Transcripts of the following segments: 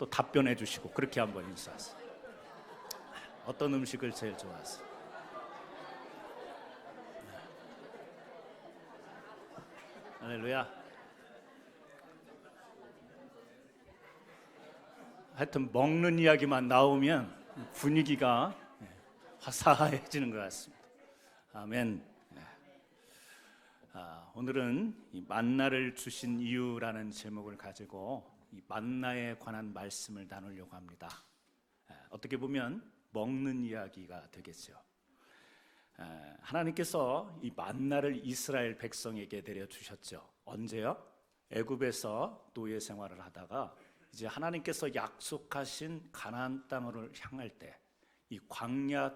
또 답변해 주시고 그렇게 한번 인사하세요. 어떤 음식을 제일 좋아하세요? 할렐루야. 하여튼 먹는 이야기만 나오면 분위기가 화사해지는 것 같습니다. 아멘. 오늘은 이 만나를 주신 이유라는 제목을 가지고 이 만나에 관한 말씀을 나누려고 합니다. 어떻게 보면 먹는 이야기가 되겠죠. 하나님께서 이 만나를 이스라엘 백성에게 내려주셨죠. 언제요? 애굽에서 노예 생활을 하다가 이제 하나님께서 약속하신 가나안 땅으로 향할 때 이 광야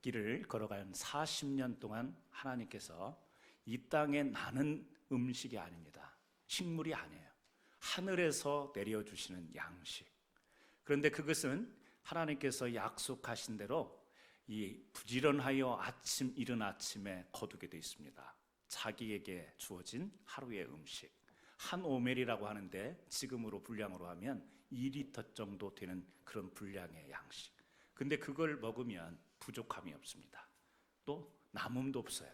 길을 걸어간 40년 동안 하나님께서 이 땅에 나는 음식이 아닙니다. 식물이 아니에요. 하늘에서 내려주시는 양식. 그런데 그것은 하나님께서 약속하신 대로 이 부지런하여 아침 이른 아침에 거두게 되어 있습니다. 자기에게 주어진 하루의 음식. 한 오멜이라고 하는데 지금으로 분량으로 하면 2리터 정도 되는 그런 분량의 양식. 근데 그걸 먹으면 부족함이 없습니다. 또 남음도 없어요.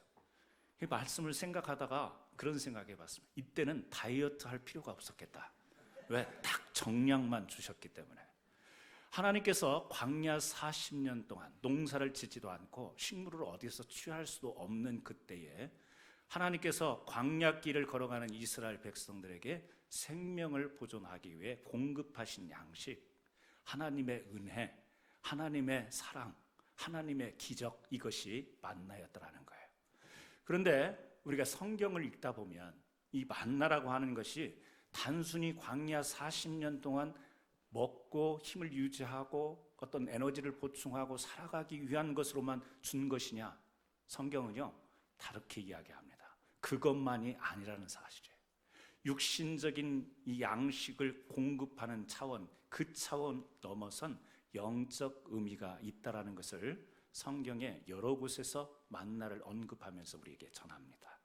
이 말씀을 생각하다가 그런 생각해 봤습니다. 이때는 다이어트 할 필요가 없었겠다. 왜? 딱 정량만 주셨기 때문에. 하나님께서 광야 40년 동안 농사를 짓지도 않고 식물을 어디서 취할 수도 없는 그때에 하나님께서 광야길을 걸어가는 이스라엘 백성들에게 생명을 보존하기 위해 공급하신 양식, 하나님의 은혜, 하나님의 사랑, 하나님의 기적, 이것이 만나였더라는 거예요. 그런데 우리가 성경을 읽다 보면 이 만나라고 하는 것이 단순히 광야 40년 동안 먹고 힘을 유지하고 어떤 에너지를 보충하고 살아가기 위한 것으로만 준 것이냐? 성경은요, 다르게 이야기합니다. 그것만이 아니라는 사실이에요. 육신적인 이 양식을 공급하는 차원, 그 차원 넘어선 영적 의미가 있다라는 것을 성경의 여러 곳에서 만나를 언급하면서 우리에게 전합니다.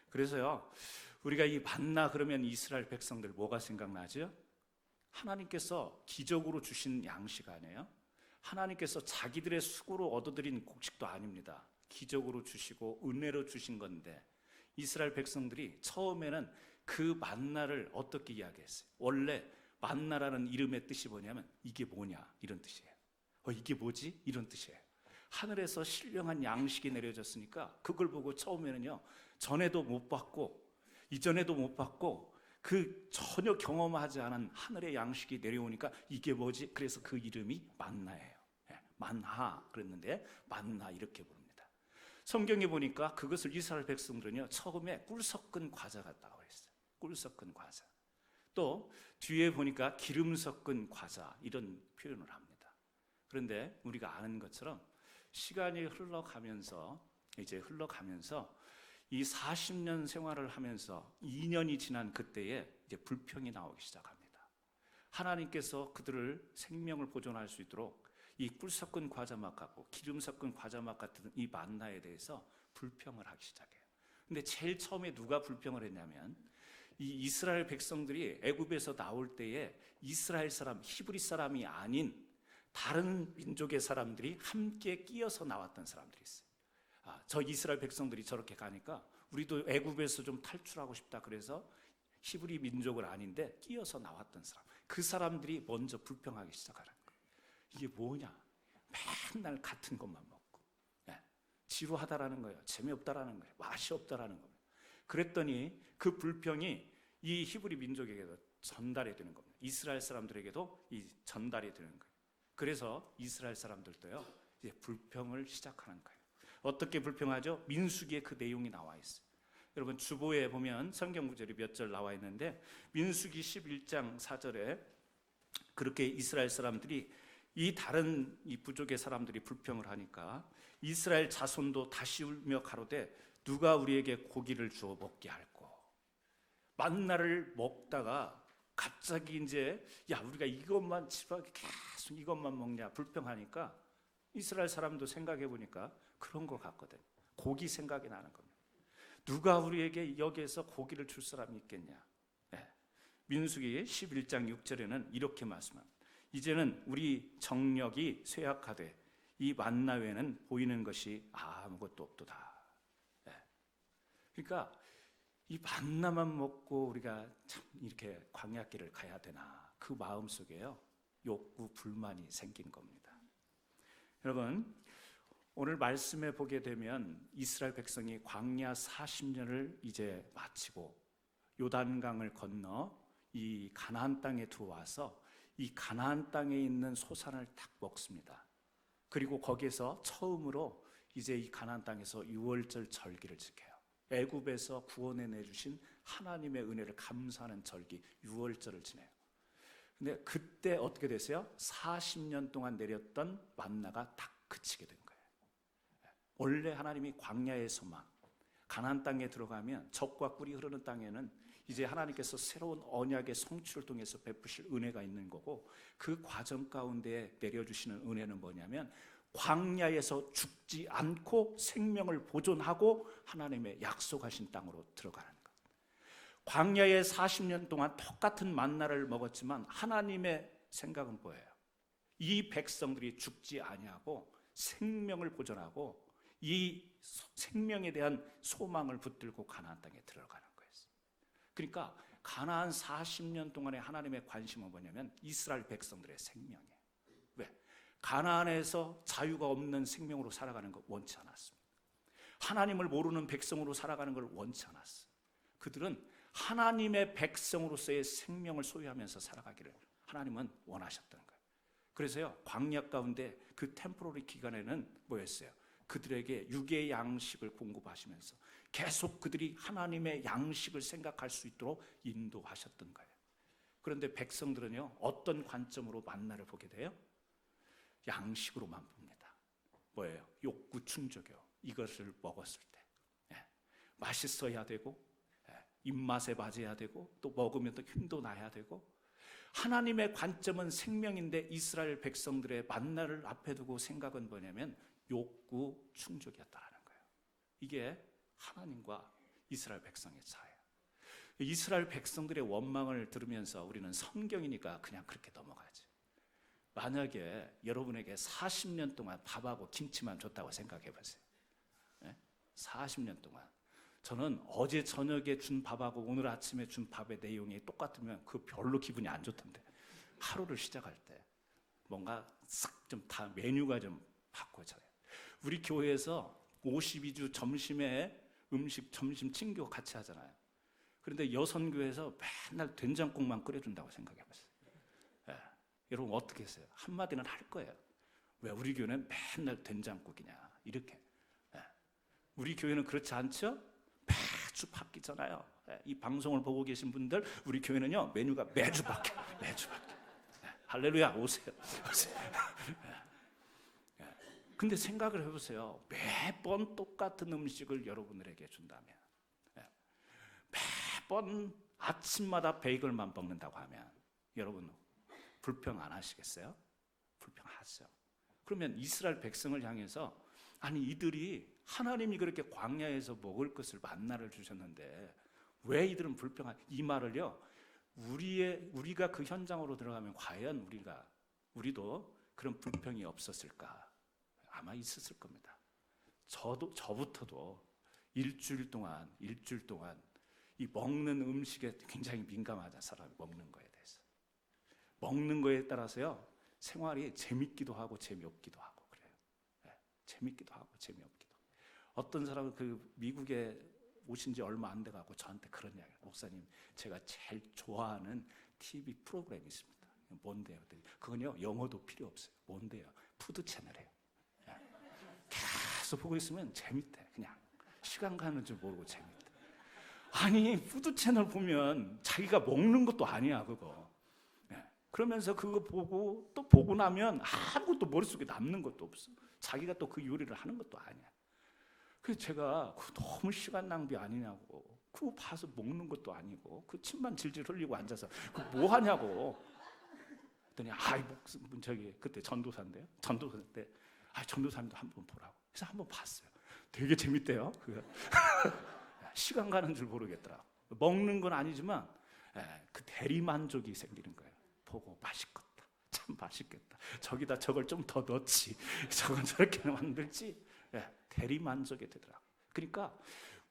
그래서요, 우리가 이 만나 그러면 이스라엘 백성들 뭐가 생각나죠? 하나님께서 기적으로 주신 양식 아니에요? 하나님께서 자기들의 수고로 얻어들인 곡식도 아닙니다. 기적으로 주시고 은혜로 주신 건데 이스라엘 백성들이 처음에는 그 만나를 어떻게 이야기했어요? 원래 만나라는 이름의 뜻이 뭐냐면 이게 뭐냐 이런 뜻이에요. 이게 뭐지? 이런 뜻이에요. 하늘에서 신령한 양식이 내려졌으니까 그걸 보고 처음에는요, 전에도 못 봤고 이전에도 못 봤고 그 전혀 경험하지 않은 하늘의 양식이 내려오니까 이게 뭐지? 그래서 그 이름이 만나예요. 만하 그랬는데 만나 이렇게 부릅니다. 성경에 보니까 그것을 이스라엘 백성들은요, 처음에 꿀 섞은 과자 같다고 했어요. 꿀 섞은 과자. 또 뒤에 보니까 기름 섞은 과자 이런 표현을 합니다. 그런데 우리가 아는 것처럼 시간이 흘러가면서 이 40년 생활을 하면서 2년이 지난 그때에 이제 불평이 나오기 시작합니다. 하나님께서 그들을 생명을 보존할 수 있도록 이 꿀 섞은 과자 맛 같고 기름 섞은 과자 맛 같은 이 만나에 대해서 불평을 하기 시작해요. 근데 제일 처음에 누가 불평을 했냐면 이 이스라엘 백성들이 애굽에서 나올 때에 이스라엘 사람, 히브리 사람이 아닌 다른 민족의 사람들이 함께 끼어서 나왔던 사람들이 있어요. 저 이스라엘 백성들이 저렇게 가니까 우리도 애굽에서 좀 탈출하고 싶다. 그래서 히브리 민족은 아닌데 끼어서 나왔던 사람, 그 사람들이 먼저 불평하기 시작하는 거예요. 이게 뭐냐? 맨날 같은 것만 먹고 지루하다라는 거예요. 재미없다라는 거예요. 맛이 없다라는 거예요. 그랬더니 그 불평이 이 히브리 민족에게도 전달이 되는 겁니다. 이스라엘 사람들에게도 이 전달이 되는 거예요. 그래서 이스라엘 사람들도요, 이제 불평을 시작하는 거예요. 어떻게 불평하죠? 민수기에 그 내용이 나와 있어요. 여러분 주보에 보면 성경 구절이 몇 절 나와 있는데 민수기 11장 4절에 그렇게 이스라엘 사람들이 이 다른 이 부족의 사람들이 불평을 하니까 이스라엘 자손도 다시 울며 가로되 누가 우리에게 고기를 주어 먹게 할꼬. 만나를 먹다가 갑자기 이제 우리가 이것만 집하게 계속 이것만 먹냐 불평하니까 이스라엘 사람도 생각해 보니까 그런 것 같거든. 고기 생각이 나는 겁니다. 누가 우리에게 여기에서 고기를 줄 사람이 있겠냐? 민수기 11장 6절에는 이렇게 말씀합니다. 이제는 우리 정력이 쇠약하되 이 만나 외에는 보이는 것이 아무것도 없도다. 그러니까 이 만나만 먹고 우리가 참 이렇게 광야길을 가야 되나, 그 마음 속에요 욕구, 불만이 생긴 겁니다. 여러분, 오늘 말씀에 보게 되면 이스라엘 백성이 광야 40년을 이제 마치고 요단강을 건너 이 가나안 땅에 들어와서 이 가나안 땅에 있는 소산을 딱 먹습니다. 그리고 거기에서 처음으로 이제 이 가나안 땅에서 유월절 절기를 지켜요. 애굽에서 구원해 내주신 하나님의 은혜를 감사하는 절기 유월절을 지내요. 근데 그때 어떻게 됐어요? 40년 동안 내렸던 만나가 딱 그치게 된 거예요. 원래 하나님이 광야의 소망, 가나안 땅에 들어가면 젖과 꿀이 흐르는 땅에는 이제 하나님께서 새로운 언약의 성취를 통해서 베푸실 은혜가 있는 거고, 그 과정 가운데 내려주시는 은혜는 뭐냐면 광야에서 죽지 않고 생명을 보존하고 하나님의 약속하신 땅으로 들어가는 것. 광야에 40년 동안 똑같은 만나를 먹었지만 하나님의 생각은 뭐예요? 이 백성들이 죽지 아니하고 생명을 보존하고 이 생명에 대한 소망을 붙들고 가나안 땅에 들어가는 거예요. 그러니까 가나안 40년 동안의 하나님의 관심은 뭐냐면 이스라엘 백성들의 생명이에요. 왜? 가나안에서 자유가 없는 생명으로 살아가는 걸 원치 않았습니다. 하나님을 모르는 백성으로 살아가는 걸 원치 않았어요. 그들은 하나님의 백성으로서의 생명을 소유하면서 살아가기를 하나님은 원하셨던 거예요. 그래서요, 광야 가운데 그 템포러리 기간에는 뭐였어요? 그들에게 육의 양식을 공급하시면서 계속 그들이 하나님의 양식을 생각할 수 있도록 인도하셨던 거예요. 그런데 백성들은요, 어떤 관점으로 만나를 보게 돼요? 양식으로만 봅니다. 뭐예요? 욕구 충족이요. 이것을 먹었을 때 맛있어야 되고 입맛에 맞아야 되고 또 먹으면 또 힘도 나야 되고, 하나님의 관점은 생명인데 이스라엘 백성들의 만나를 앞에 두고 생각은 뭐냐면 욕구 충족이었다는 거예요. 이게 하나님과 이스라엘 백성의 차이예요. 이스라엘 백성들의 원망을 들으면서 우리는 성경이니까 그냥 그렇게 넘어가지. 만약에 여러분에게 40년 동안 밥하고 김치만 줬다고 생각해 보세요. 40년 동안. 저는 어제 저녁에 준 밥하고 오늘 아침에 준 밥의 내용이 똑같으면 그 별로 기분이 안 좋던데, 하루를 시작할 때 뭔가 싹 좀 다 메뉴가 좀 바꿔져요. 우리 교회에서 52주 점심에 음식 점심 친교 같이 하잖아요. 그런데 여선교회에서 맨날 된장국만 끓여준다고 생각해 보세요. 여러분 어떻게 했어요? 한마디는 할 거예요. 왜 우리 교회는 맨날 된장국이냐 이렇게. 우리 교회는 그렇지 않죠? 매주 바뀌잖아요. 이 방송을 보고 계신 분들, 우리 교회는요 메뉴가 매주 바뀌어요. 매주 바뀌어요. 할렐루야, 오세요. 근데 생각을 해보세요. 매번 똑같은 음식을 여러분들에게 준다면, 매번 아침마다 베이글만 먹는다고 하면 여러분 불평 안 하시겠어요? 불평하죠. 그러면 이스라엘 백성을 향해서, 아니 이들이 하나님이 그렇게 광야에서 먹을 것을 만나를 주셨는데 왜 이들은 불평한, 이 말을요 우리가 그 현장으로 들어가면 과연 우리도 그런 불평이 없었을까? 아마 있었을 겁니다. 저부터도 일주일 동안 이 먹는 음식에 굉장히 민감하다, 사람이 먹는 거에 대해서. 먹는 거에 따라서요 생활이 재밌기도 하고 재미없기도 하고 그래요. 재밌기도 하고 재미없기도 하고. 어떤 사람은 그 미국에 오신 지 얼마 안 돼가고 저한테 그런 이야기를, 목사님 제가 제일 좋아하는 TV 프로그램이 있습니다. 뭔데요? 그건요 영어도 필요 없어요. 뭔데요? 푸드 채널이에요. 계속 보고 있으면 재밌대. 그냥 시간 가는 줄 모르고 재밌대. 아니 푸드 채널 보면 자기가 먹는 것도 아니야 그거. 그러면서 그거 보고 또 보고 나면 아무것도 머릿속에 남는 것도 없어. 자기가 또 그 요리를 하는 것도 아니야. 그래서 제가 너무 시간 낭비 아니냐고, 그거 봐서 먹는 것도 아니고 그 침만 질질 흘리고 앉아서 그거 뭐 하냐고. 그랬더니 저기 그때 전도사인데요. 전도사인데 전도사님도 한번 보라고. 그래서 한번 봤어요. 되게 재밌대요. 그거. 시간 가는 줄 모르겠더라고. 먹는 건 아니지만 그 대리만족이 생기는 거예요. 보고 맛있겠다, 참 참 맛있겠다. 저기다 저걸 좀 더 넣지. 저건 저렇게 만들지. 대리 만족이 되더라고요. 그러니까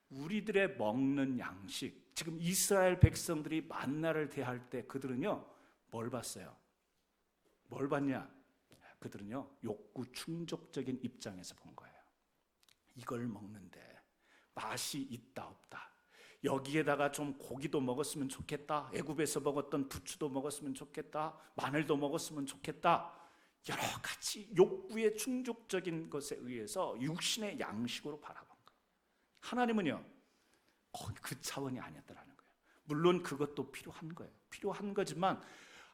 우리들의 먹는 양식, 지금 이스라엘 백성들이 만나를 대할 때 그들은요 뭘 봤어요? 뭘 봤냐? 그들은요 욕구 충족적인 입장에서 본 거예요. 이걸 먹는데 맛이 있다 없다, 여기에다가 좀 고기도 먹었으면 좋겠다, 애굽에서 먹었던 부추도 먹었으면 좋겠다, 마늘도 먹었으면 좋겠다, 여러 가지 욕구의 충족적인 것에 의해서 육신의 양식으로 바라본 거예요. 하나님은요 그 차원이 아니었다라는 거예요. 물론 그것도 필요한 거예요. 필요한 거지만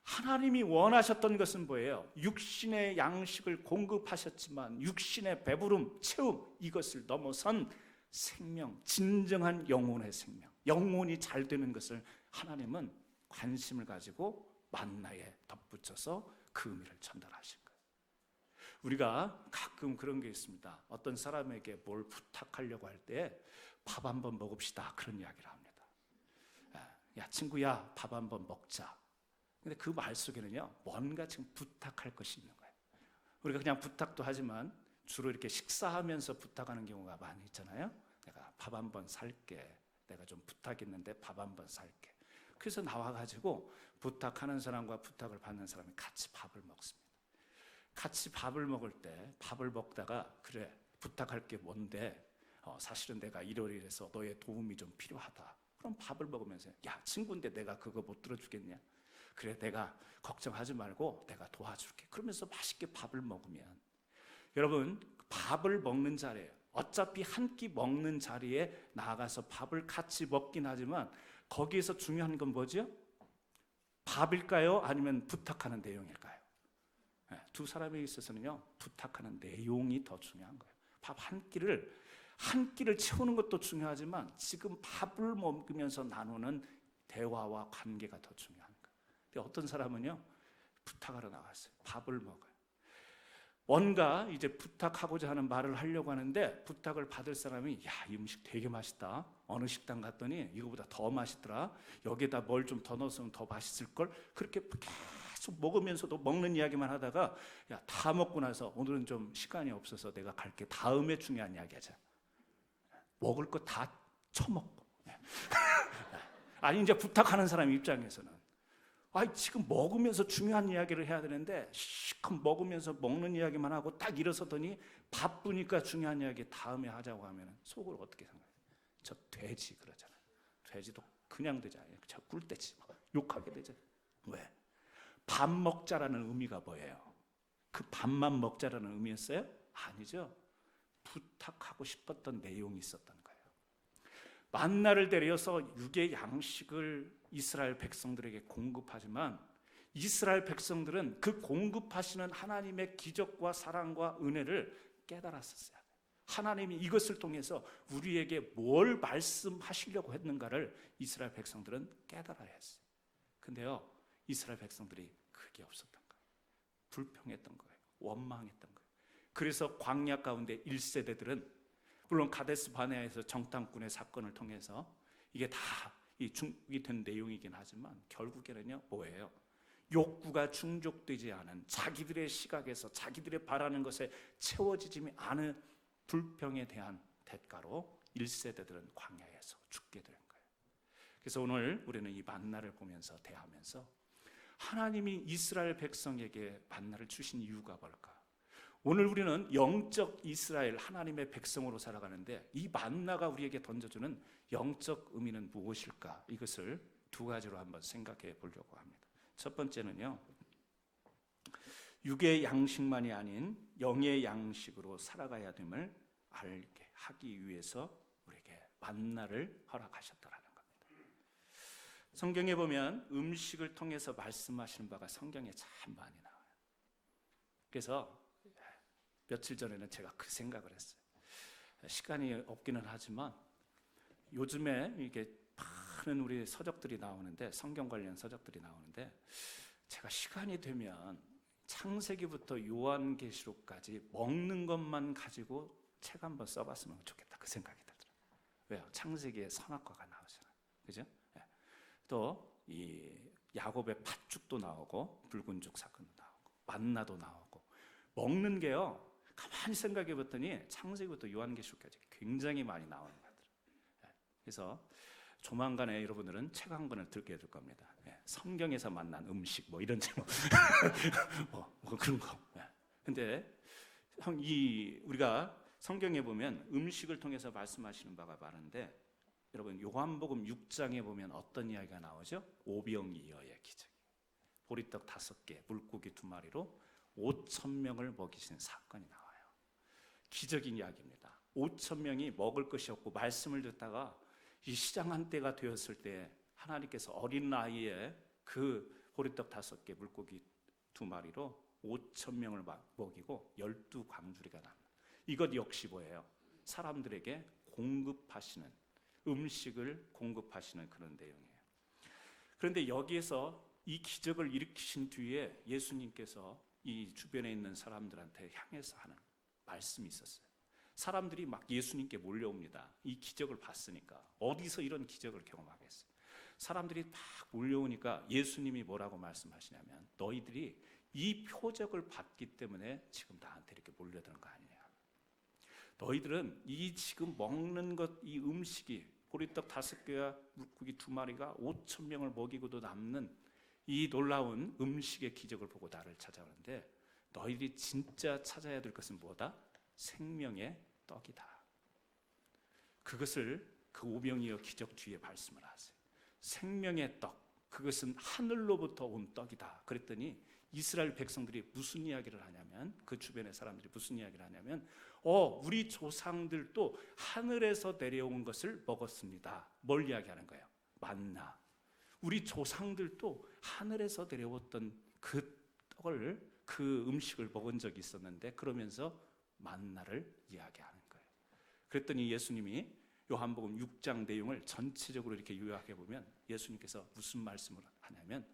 하나님이 원하셨던 것은 뭐예요? 육신의 양식을 공급하셨지만 육신의 배부름, 채움, 이것을 넘어선 생명, 진정한 영혼의 생명, 영혼이 잘 되는 것을 하나님은 관심을 가지고 만나에 덧붙여서 그 의미를 전달하신 거예요. 우리가 가끔 그런 게 있습니다. 어떤 사람에게 뭘 부탁하려고 할 때 밥 한번 먹읍시다, 그런 이야기를 합니다. 야 친구야, 밥 한번 먹자. 근데 그 말 속에는요 뭔가 지금 부탁할 것이 있는 거예요. 우리가 그냥 부탁도 하지만 주로 이렇게 식사하면서 부탁하는 경우가 많이 있잖아요. 내가 밥 한번 살게, 내가 좀 부탁 있는데 밥 한번 살게. 그래서 나와가지고 부탁하는 사람과 부탁을 받는 사람이 같이 밥을 먹습니다. 같이 밥을 먹을 때 밥을 먹다가 그래 부탁할 게 뭔데, 사실은 내가 이래서 너의 도움이 좀 필요하다. 그럼 밥을 먹으면서 야 친구인데 내가 그거 못 들어주겠냐? 그래 내가 걱정하지 말고 내가 도와줄게. 그러면서 맛있게 밥을 먹으면, 여러분 밥을 먹는 자리에, 어차피 한 끼 먹는 자리에 나가서 밥을 같이 먹긴 하지만 거기에서 중요한 건 뭐죠? 밥일까요? 아니면 부탁하는 내용일까요? 두 사람에 있어서는요 부탁하는 내용이 더 중요한 거예요. 밥 한 끼를 채우는 것도 중요하지만 지금 밥을 먹으면서 나누는 대화와 관계가 더 중요한 거예요. 근데 어떤 사람은요 부탁하러 나왔어요. 밥을 먹어요. 뭔가 이제 부탁하고자 하는 말을 하려고 하는데 부탁을 받을 사람이 야, 이 음식 되게 맛있다. 어느 식당 갔더니 이거보다 더 맛있더라. 여기에다 뭘 좀 더 넣었으면 더 맛있을걸. 그렇게 계속 먹으면서도 먹는 이야기만 하다가 야, 다 먹고 나서 오늘은 좀 시간이 없어서 내가 갈게. 다음에 중요한 이야기 하자. 먹을 거 다 처먹고. 아니 이제 부탁하는 사람 입장에서는 지금 먹으면서 중요한 이야기를 해야 되는데 시컷 먹으면서 먹는 이야기만 하고 딱 일어서더니 바쁘니까 중요한 이야기 다음에 하자고 하면 속으로 어떻게 생각해요? 저 돼지 그러잖아요. 돼지도 그냥 되지 않아요. 저 꿀돼지 욕하게 되죠. 왜? 밥 먹자라는 의미가 뭐예요? 그 밥만 먹자라는 의미였어요? 아니죠. 부탁하고 싶었던 내용이 있었던 거예요. 만나를 데려서 육의 양식을 이스라엘 백성들에게 공급하지만 이스라엘 백성들은 그 공급하시는 하나님의 기적과 사랑과 은혜를 깨달았었어요. 하나님이 이것을 통해서 우리에게 뭘 말씀하시려고 했는가를 이스라엘 백성들은 깨달아야 했어요. 근데요 이스라엘 백성들이 그게 없었던 거예요. 불평했던 거예요. 원망했던 거예요. 그래서 광야 가운데 1세대들은 물론 가데스 바네아에서 정탐꾼의 사건을 통해서 이게 다 중국이 된 내용이긴 하지만 결국에는요 뭐예요? 욕구가 충족되지 않은 자기들의 시각에서 자기들의 바라는 것에 채워지지 않은 불평에 대한 대가로 1세대들은 광야에서 죽게 된 거예요. 그래서 오늘 우리는 이 만나를 보면서 대하면서 하나님이 이스라엘 백성에게 만나를 주신 이유가 뭘까? 오늘 우리는 영적 이스라엘 하나님의 백성으로 살아가는데 이 만나가 우리에게 던져주는 영적 의미는 무엇일까? 이것을 두 가지로 한번 생각해 보려고 합니다. 첫 번째는요, 육의 양식만이 아닌 영의 양식으로 살아가야 됨을 알게 하기 위해서 우리에게 만나를 허락하셨다라는 겁니다. 성경에 보면 음식을 통해서 말씀하시는 바가 성경에 참 많이 나와요. 그래서 며칠 전에는 제가 그 생각을 했어요. 시간이 없기는 하지만 요즘에 이게 많은 우리 서적들이 나오는데, 성경 관련 서적들이 나오는데 제가 시간이 되면 창세기부터 요한계시록까지 먹는 것만 가지고 책 한번 써봤으면 좋겠다, 그 생각이 들더라고요. 왜요? 창세기에 선악과가 나오잖아요. 그죠? 또 이 야곱의 팥죽도 나오고 붉은 죽 사건도 나오고, 만나도 나오고 먹는 게요. 가만히 생각해 봤더니 창세기부터 요한계시록까지 굉장히 많이 나오는 것 같아요. 그래서 조만간에 여러분들은 책 한 권을 들게 될 겁니다. 성경에서 만난 음식 뭐 이런 제목 뭐 그런 거. 근데 우리가 성경에 보면 음식을 통해서 말씀하시는 바가 많은데 여러분 요한복음 6장에 보면 어떤 이야기가 나오죠? 오병이어의 기적. 보리떡 5개, 물고기 2마리로 5,000명을 먹이신 사건이 나와요. 기적인 이야기입니다. 5,000명이 먹을 것이 없고 말씀을 듣다가 이 시장 한때가 되었을 때 하나님께서 어린 나이에 그 보리떡 5개, 물고기 2마리로 5,000명을 먹이고 12광주리가 납니다. 이것 역시 뭐예요? 사람들에게 공급하시는, 음식을 공급하시는 그런 내용이에요. 그런데 여기에서 이 기적을 일으키신 뒤에 예수님께서 이 주변에 있는 사람들한테 향해서 하는 말씀이 있었어요. 사람들이 막 예수님께 몰려옵니다. 이 기적을 봤으니까. 어디서 이런 기적을 경험하겠어요? 사람들이 막 몰려오니까 예수님이 뭐라고 말씀하시냐면 너희들이 이 표적을 봤기 때문에 지금 나한테 이렇게 몰려드는 거 아니냐. 너희들은 이 지금 먹는 것, 이 음식이 보리떡 5개와 물고기 2마리가 5,000명을 먹이고도 남는 이 놀라운 음식의 기적을 보고 나를 찾아오는데 너희들이 진짜 찾아야 될 것은 뭐다? 생명의 떡이다. 그것을 그 오병이어 기적 뒤에 말씀을 하세요. 생명의 떡, 그것은 하늘로부터 온 떡이다. 그랬더니 이스라엘 백성들이 무슨 이야기를 하냐면, 그 주변의 사람들이 무슨 이야기를 하냐면 우리 조상들도 하늘에서 내려온 것을 먹었습니다. 뭘 이야기하는 거예요? 만나. 우리 조상들도 하늘에서 내려왔던 그 떡을, 그 음식을 먹은 적이 있었는데 그러면서 만나를 이야기하는 거예요. 그랬더니 예수님이 요한복음 6장 내용을 전체적으로 이렇게 요약해 보면 예수님께서 무슨 말씀을 하냐면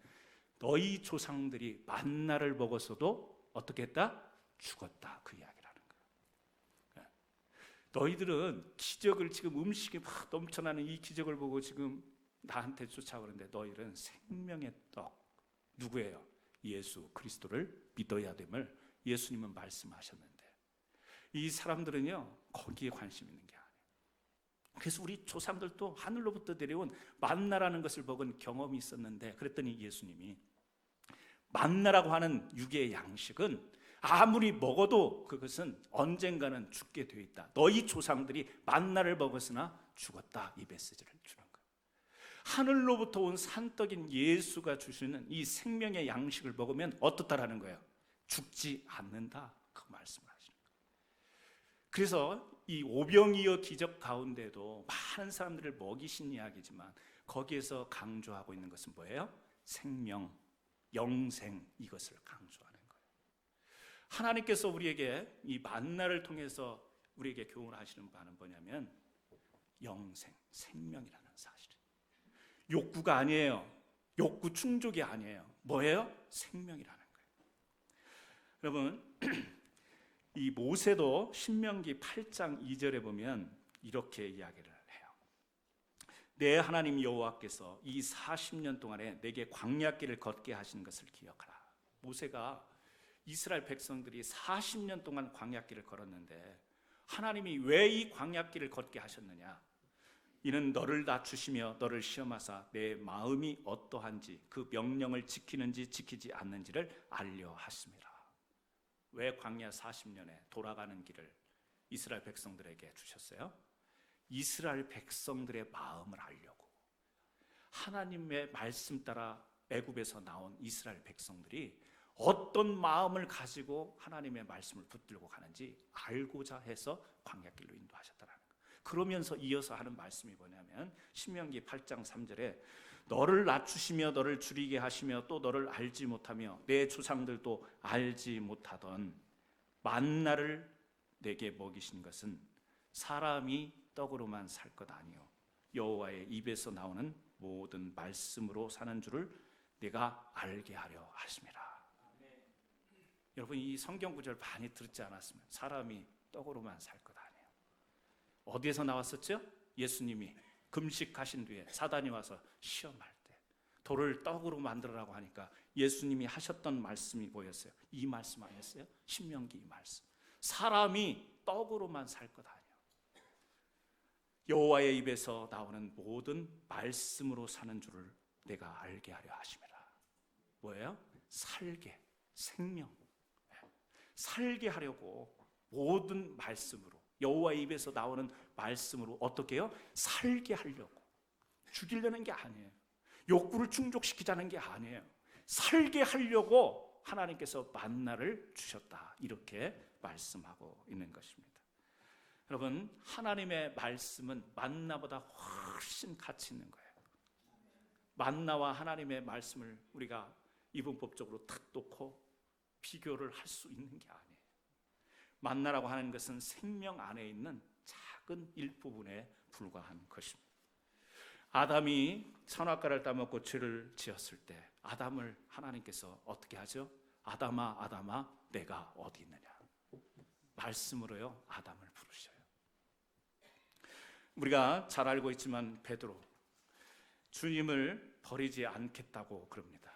너희 조상들이 만나를 먹었어도 어떻게 했다? 죽었다. 그 이야기를 하는 거예요. 너희들은 기적을, 지금 음식이 막 넘쳐나는 이 기적을 보고 지금 나한테 쫓아오는데 너희들은 생명의 떡, 누구예요? 예수 그리스도를 믿어야 됨을 예수님은 말씀하셨는데 이 사람들은요 거기에 관심 있는 게 아니에요. 그래서 우리 조상들도 하늘로부터 내려온 만나라는 것을 먹은 경험이 있었는데 그랬더니 예수님이 만나라고 하는 육의 양식은 아무리 먹어도 그것은 언젠가는 죽게 되어 있다. 너희 조상들이 만나를 먹었으나 죽었다. 이 메시지를 주는 거예요. 하늘로부터 온 산떡인 예수가 주시는 이 생명의 양식을 먹으면 어떻다라는 거예요? 죽지 않는다. 그 말씀을 하시는 거예요. 그래서 이 오병이어 기적 가운데도 많은 사람들을 먹이신 이야기지만 거기에서 강조하고 있는 것은 뭐예요? 생명, 영생, 이것을 강조하는 거예요. 하나님께서 우리에게 이 만나를 통해서 우리에게 교훈하시는 바는 뭐냐면 영생, 생명이라는 사실이에요. 욕구가 아니에요. 욕구 충족이 아니에요. 뭐예요? 생명이라는 거예요. 여러분, 이 모세도 신명기 8장 2절에 보면 이렇게 이야기를 해요. 내 하나님 여호와께서 이 40년 동안에 내게 광야길을 걷게 하신 것을 기억하라. 모세가 이스라엘 백성들이 40년 동안 광야길을 걸었는데 하나님이 왜 이 광야길을 걷게 하셨느냐? 이는 너를 낮추시며 너를 시험하사 내 마음이 어떠한지 그 명령을 지키는지 지키지 않는지를 알려 하심이라. 왜 광야 40년에 돌아가는 길을 이스라엘 백성들에게 주셨어요? 이스라엘 백성들의 마음을 알려고. 하나님의 말씀 따라 애굽에서 나온 이스라엘 백성들이 어떤 마음을 가지고 하나님의 말씀을 붙들고 가는지 알고자 해서 광야길로 인도하셨다는 거예요. 그러면서 이어서 하는 말씀이 뭐냐면 신명기 8장 3절에 너를 낮추시며 너를 줄이게 하시며 또 너를 알지 못하며 내 조상들도 알지 못하던 만나를 내게 먹이신 것은 사람이 떡으로만 살 것 아니요 여호와의 입에서 나오는 모든 말씀으로 사는 줄을 내가 알게 하려 하심이라. 여러분, 이 성경 구절 많이 들었지 않았으면 사람이 떡으로만 살 것 아니에요. 어디에서 나왔었죠? 예수님이 금식하신 뒤에 사단이 와서 시험할 때 돌을 떡으로 만들어라고 하니까 예수님이 하셨던 말씀이 뭐였어요? 이 말씀 아니었어요? 신명기 이 말씀. 사람이 떡으로만 살 것 아니야. 여호와의 입에서 나오는 모든 말씀으로 사는 줄을 내가 알게 하려 하심이라. 뭐예요? 살게, 생명. 살게 하려고 모든 말씀으로, 여호와의 입에서 나오는 말씀으로 어떻게 해요? 살게 하려고. 죽이려는 게 아니에요. 욕구를 충족시키자는 게 아니에요. 살게 하려고 하나님께서 만나를 주셨다. 이렇게 말씀하고 있는 것입니다. 여러분, 하나님의 말씀은 만나보다 훨씬 가치 있는 거예요. 만나와 하나님의 말씀을 우리가 이분법적으로 탁 놓고 비교를 할 수 있는 게 아니에요. 만나라고 하는 것은 생명 안에 있는 작은 일부분에 불과한 것입니다. 아담이 선악과를 따먹고 죄를 지었을 때 아담을 하나님께서 어떻게 하죠? 아담아, 아담아, 내가 어디 있느냐? 말씀으로요, 아담을 부르셔요. 우리가 잘 알고 있지만 베드로, 주님을 버리지 않겠다고 그럽니다.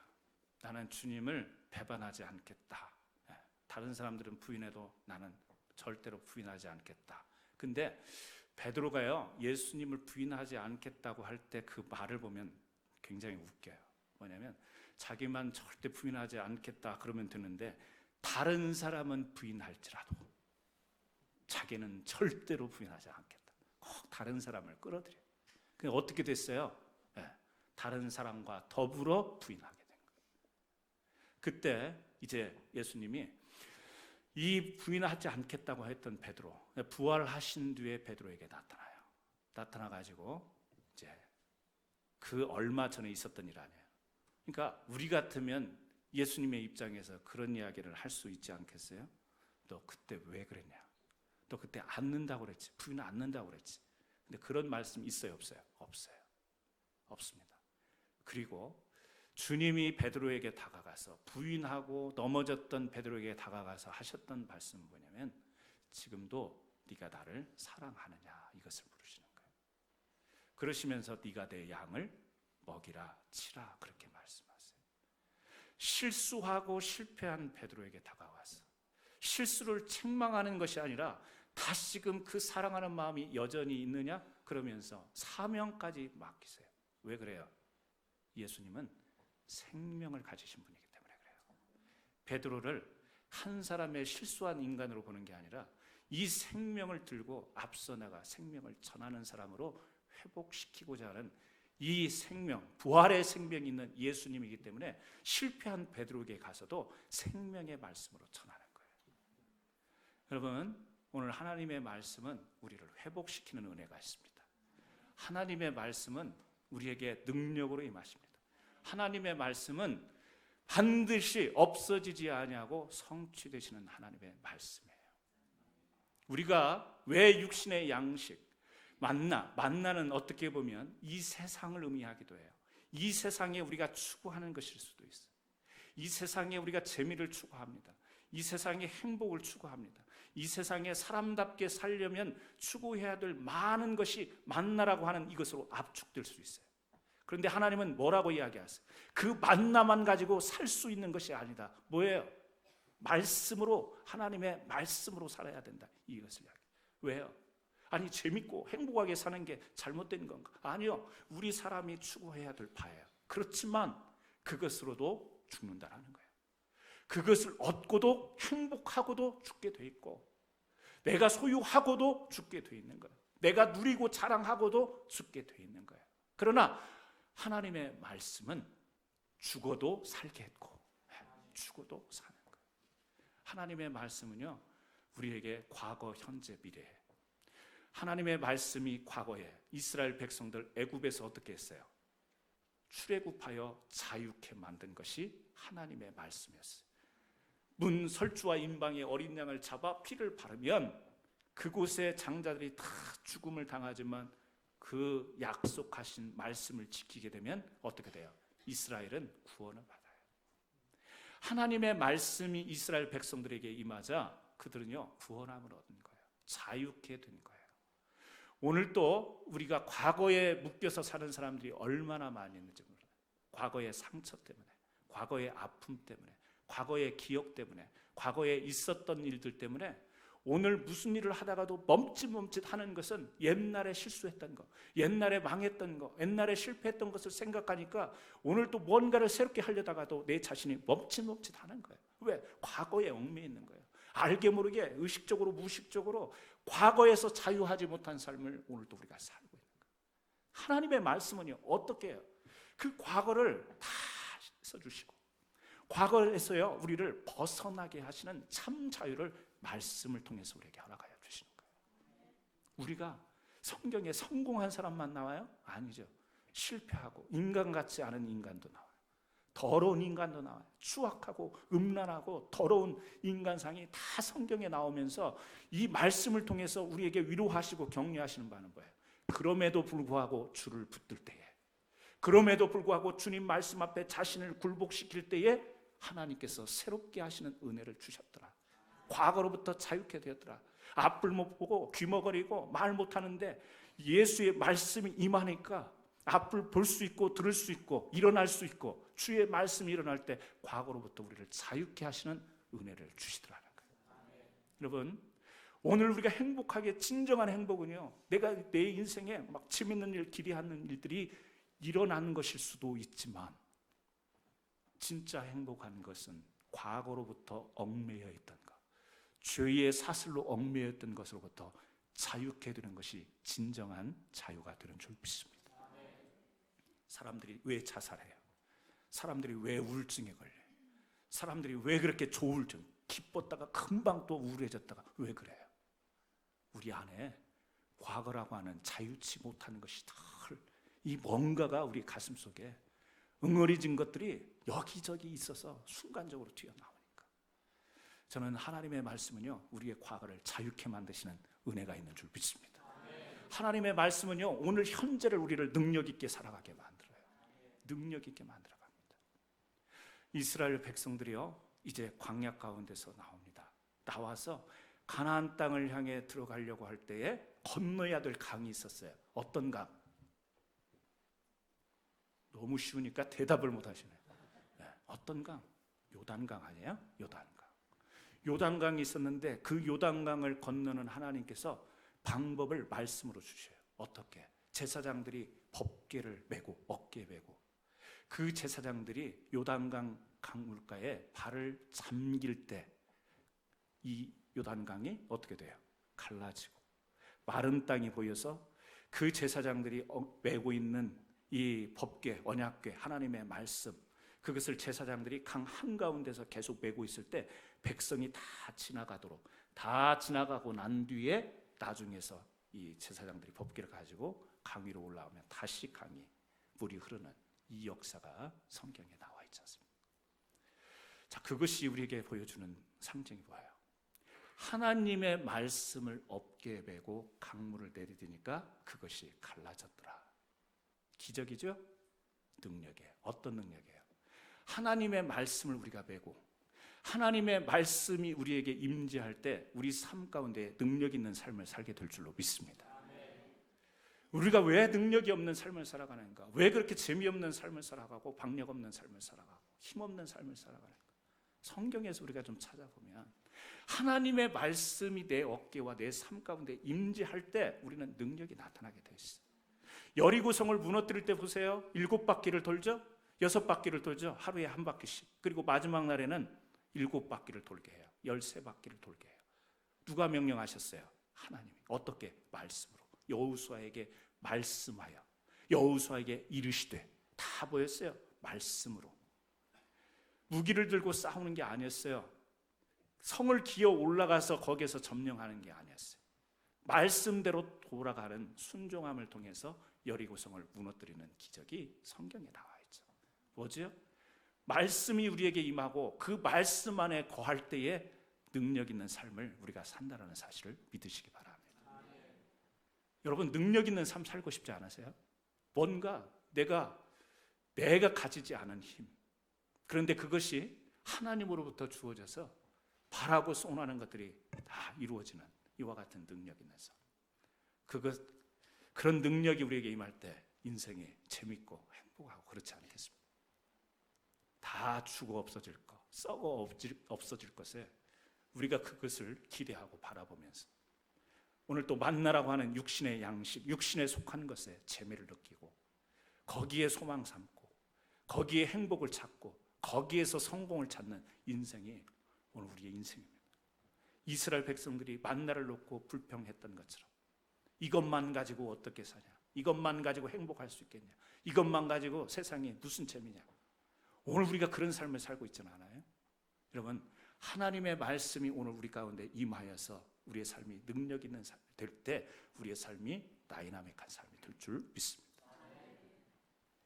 나는 주님을 배반하지 않겠다. 다른 사람들은 부인해도 나는 절대로 부인하지 않겠다. 근데 베드로가요, 예수님을 부인하지 않겠다고 할 때 그 말을 보면 굉장히 웃겨요. 뭐냐면 자기만 절대 부인하지 않겠다 그러면 되는데 다른 사람은 부인할지라도 자기는 절대로 부인하지 않겠다. 꼭 다른 사람을 끌어들여요. 근데 어떻게 됐어요? 다른 사람과 더불어 부인하게 된 거예요. 그때 이제 예수님이 이 부인하지 않겠다고 했던 베드로, 부활하신 뒤에 베드로에게 나타나요. 나타나가지고 이제 그 얼마 전에 있었던 일 아니에요. 그러니까 우리 같으면 예수님의 입장에서 그런 이야기를 할 수 있지 않겠어요? 너 그때 왜 그랬냐? 너 그때 않는다고 그랬지. 부인 않는다고 그랬지. 근데 그런 말씀 있어요, 없어요? 없어요. 없습니다. 그리고 주님이 베드로에게 다가가서 부인하고 넘어졌던 베드로에게 다가가서 하셨던 말씀은 뭐냐면 지금도 네가 나를 사랑하느냐 이것을 물으시는 거예요. 그러시면서 네가 내 양을 먹이라 치라 그렇게 말씀하세요. 실수하고 실패한 베드로에게 다가와서 실수를 책망하는 것이 아니라 다시금 그 사랑하는 마음이 여전히 있느냐 그러면서 사명까지 맡기세요. 왜 그래요? 예수님은 생명을 가지신 분이기 때문에 그래요. 베드로를 한 사람의 실수한 인간으로 보는 게 아니라 이 생명을 들고 앞서 나가 생명을 전하는 사람으로 회복시키고자 하는 이 생명, 부활의 생명이 있는 예수님이기 때문에 실패한 베드로에게 가서도 생명의 말씀으로 전하는 거예요. 여러분, 오늘 하나님의 말씀은 우리를 회복시키는 은혜가 있습니다. 하나님의 말씀은 우리에게 능력으로 임하십니다. 하나님의 말씀은 반드시 없어지지 아니하고 성취되시는 하나님의 말씀이에요. 우리가 왜 육신의 양식, 만나는 어떻게 보면 이 세상을 의미하기도 해요. 이 세상에 우리가 추구하는 것일 수도 있어요. 이 세상에 우리가 재미를 추구합니다. 이 세상에 행복을 추구합니다. 이 세상에 사람답게 살려면 추구해야 될 많은 것이 만나라고 하는 이것으로 압축될 수 있어요. 그런데 하나님은 뭐라고 이야기하세요? 그 만나만 가지고 살 수 있는 것이 아니다. 뭐예요? 말씀으로, 하나님의 말씀으로 살아야 된다. 이것을 이야기해요. 왜요? 아니 재밌고 행복하게 사는 게 잘못된 건가? 아니요. 우리 사람이 추구해야 될 바예요. 그렇지만 그것으로도 죽는다라는 거예요. 그것을 얻고도 행복하고도 죽게 돼 있고 내가 소유하고도 죽게 돼 있는 거예요. 내가 누리고 자랑하고도 죽게 돼 있는 거예요. 그러나 하나님의 말씀은 죽어도 살게 했고 죽어도 사는 거예요. 하나님의 말씀은요 우리에게 과거, 현재, 미래. 하나님의 말씀이 과거에 이스라엘 백성들 애굽에서 어떻게 했어요? 출애굽하여 자유케 만든 것이 하나님의 말씀이었어요. 문 설주와 임방에 어린 양을 잡아 피를 바르면 그곳의 장자들이 다 죽음을 당하지만 그 약속하신 말씀을 지키게 되면 어떻게 돼요? 이스라엘은 구원을 받아요. 하나님의 말씀이 이스라엘 백성들에게 임하자 그들은요 구원함을 얻은 거예요. 자유케 된 거예요. 오늘 또 우리가 과거에 묶여서 사는 사람들이 얼마나 많이 있는지 몰라요. 과거의 상처 때문에, 과거의 아픔 때문에, 과거의 기억 때문에, 과거에 있었던 일들 때문에 오늘 무슨 일을 하다가도 멈칫멈칫 하는 것은 옛날에 실수했던 거, 옛날에 망했던 거, 옛날에 실패했던 것을 생각하니까 오늘 또 뭔가를 새롭게 하려다가도 내 자신이 멈칫멈칫 하는 거예요. 왜? 과거에 얽매여 있는 거예요. 알게 모르게 의식적으로 무의식적으로 과거에서 자유하지 못한 삶을 오늘도 우리가 살고 있는 거예요. 하나님의 말씀은요, 어떻게 해요? 그 과거를 다 써주시고 과거에서요 우리를 벗어나게 하시는 참 자유를 말씀을 통해서 우리에게 허락하여 주시는 거예요. 우리가 성경에 성공한 사람만 나와요? 아니죠. 실패하고 인간 같지 않은 인간도 나와요. 더러운 인간도 나와요. 추악하고 음란하고 더러운 인간상이 다 성경에 나오면서 이 말씀을 통해서 우리에게 위로하시고 격려하시는 바는 거예요. 그럼에도 불구하고 주를 붙들 때에, 그럼에도 불구하고 주님 말씀 앞에 자신을 굴복시킬 때에 하나님께서 새롭게 하시는 은혜를 주셨더라. 과거로부터 자유케 되었더라. 앞을 못 보고 귀머거리고 말 못하는데 예수의 말씀이 임하니까 앞을 볼 수 있고 들을 수 있고 일어날 수 있고 주의 말씀이 일어날 때 과거로부터 우리를 자유케 하시는 은혜를 주시더라는 거예요. 여러분, 오늘 우리가 행복하게, 진정한 행복은요, 내가 내 인생에 막 재밌는 일, 기대하는 일들이 일어나는 것일 수도 있지만 진짜 행복한 것은 과거로부터 얽매여 있던 것, 죄의 사슬로 얽매여 있던 것으로부터 자유케 되는 것이 진정한 자유가 되는 줄 믿습니다. 사람들이 왜 자살해요? 사람들이 왜 우울증에 걸려요? 사람들이 왜 그렇게 조울증, 기뻤다가 금방 또 우울해졌다가 왜 그래요? 우리 안에 과거라고 하는 자유치 못하는 것이 이 뭔가가 우리 가슴 속에 응어리진 것들이 여기저기 있어서 순간적으로 튀어나오니까 저는 하나님의 말씀은요 우리의 과거를 자유케 만드시는 은혜가 있는 줄 믿습니다. 하나님의 말씀은요 오늘 현재를 우리를 능력 있게 살아가게 만들어요. 능력 있게 만들어 갑니다. 이스라엘 백성들이요 이제 광야 가운데서 나옵니다. 나와서 가나안 땅을 향해 들어가려고 할 때에 건너야 될 강이 있었어요. 어떤 강? 너무 쉬우니까 대답을 못 하시네요. 네, 어떤 강? 요단강 아니에요? 요단강. 요단강이 있었는데 그 요단강을 건너는 하나님께서 방법을 말씀으로 주셔요. 어떻게? 제사장들이 법궤를 메고 어깨에 메고 그 제사장들이 요단강 강물가에 발을 잠길 때 이 요단강이 어떻게 돼요? 갈라지고 마른 땅이 보여서 그 제사장들이 메고 있는 이 법궤, 언약궤, 하나님의 말씀 그것을 제사장들이 강 한가운데서 계속 메고 있을 때 백성이 다 지나가도록 다 지나가고 난 뒤에 나중에서 이 제사장들이 법궤를 가지고 강 위로 올라오면 다시 강이 물이 흐르는 이 역사가 성경에 나와 있지 않습니까? 자, 그것이 우리에게 보여주는 상징이 뭐예요? 하나님의 말씀을 어깨에 메고 강물을 내리니까 그것이 갈라졌더라. 기적이죠? 능력이에요. 어떤 능력이에요? 하나님의 말씀을 우리가 메고 하나님의 말씀이 우리에게 임재할 때 우리 삶 가운데 능력 있는 삶을 살게 될 줄로 믿습니다. 우리가 왜 능력이 없는 삶을 살아가는가? 왜 그렇게 재미없는 삶을 살아가고 박력 없는 삶을 살아가고 힘없는 삶을 살아가는가? 성경에서 우리가 좀 찾아보면 하나님의 말씀이 내 어깨와 내 삶 가운데 임재할 때 우리는 능력이 나타나게 돼 있어요. 여리고성을 무너뜨릴 때 보세요. 7바퀴를 돌죠? 6바퀴를 돌죠? 하루에 한 바퀴씩. 그리고 마지막 날에는 7바퀴를 돌게 해요. 13바퀴를 돌게 해요. 누가 명령하셨어요? 하나님이. 어떻게? 말씀으로. 여호수아에게 말씀하여 여호수아에게 이르시되 다 보였어요. 말씀으로. 무기를 들고 싸우는 게 아니었어요. 성을 기어 올라가서 거기에서 점령하는 게 아니었어요. 말씀대로 돌아가는 순종함을 통해서 여리고성을 무너뜨리는 기적이 성경에 나와 있죠. 뭐죠? 말씀이 우리에게 임하고 그 말씀 안에 거할 때에 능력 있는 삶을 우리가 산다는 사실을 믿으시기 바랍니다. 여러분, 능력 있는 삶 살고 싶지 않으세요? 뭔가 내가 가지지 않은 힘, 그런데 그것이 하나님으로부터 주어져서 바라고 소원하는 것들이 다 이루어지는 이와 같은 능력 있는 삶. 그런 능력이 우리에게 임할 때 인생이 재밌고 행복하고 그렇지 않겠습니까? 다 죽어 없어질 것, 썩어 없어질 것에 우리가 그것을 기대하고 바라보면서 오늘 또 만나라고 하는 육신의 양식, 육신에 속한 것에 재미를 느끼고 거기에 소망 삼고 거기에 행복을 찾고 거기에서 성공을 찾는 인생이 오늘 우리의 인생입니다. 이스라엘 백성들이 만나를 놓고 불평했던 것처럼 이것만 가지고 어떻게 사냐, 이것만 가지고 행복할 수 있겠냐, 이것만 가지고 세상에 무슨 재미냐. 오늘 우리가 그런 삶을 살고 있지는 않아요? 여러분, 하나님의 말씀이 오늘 우리 가운데 임하여서 우리의 삶이 능력 있는 삶이 될 때 우리의 삶이 다이나믹한 삶이 될 줄 믿습니다.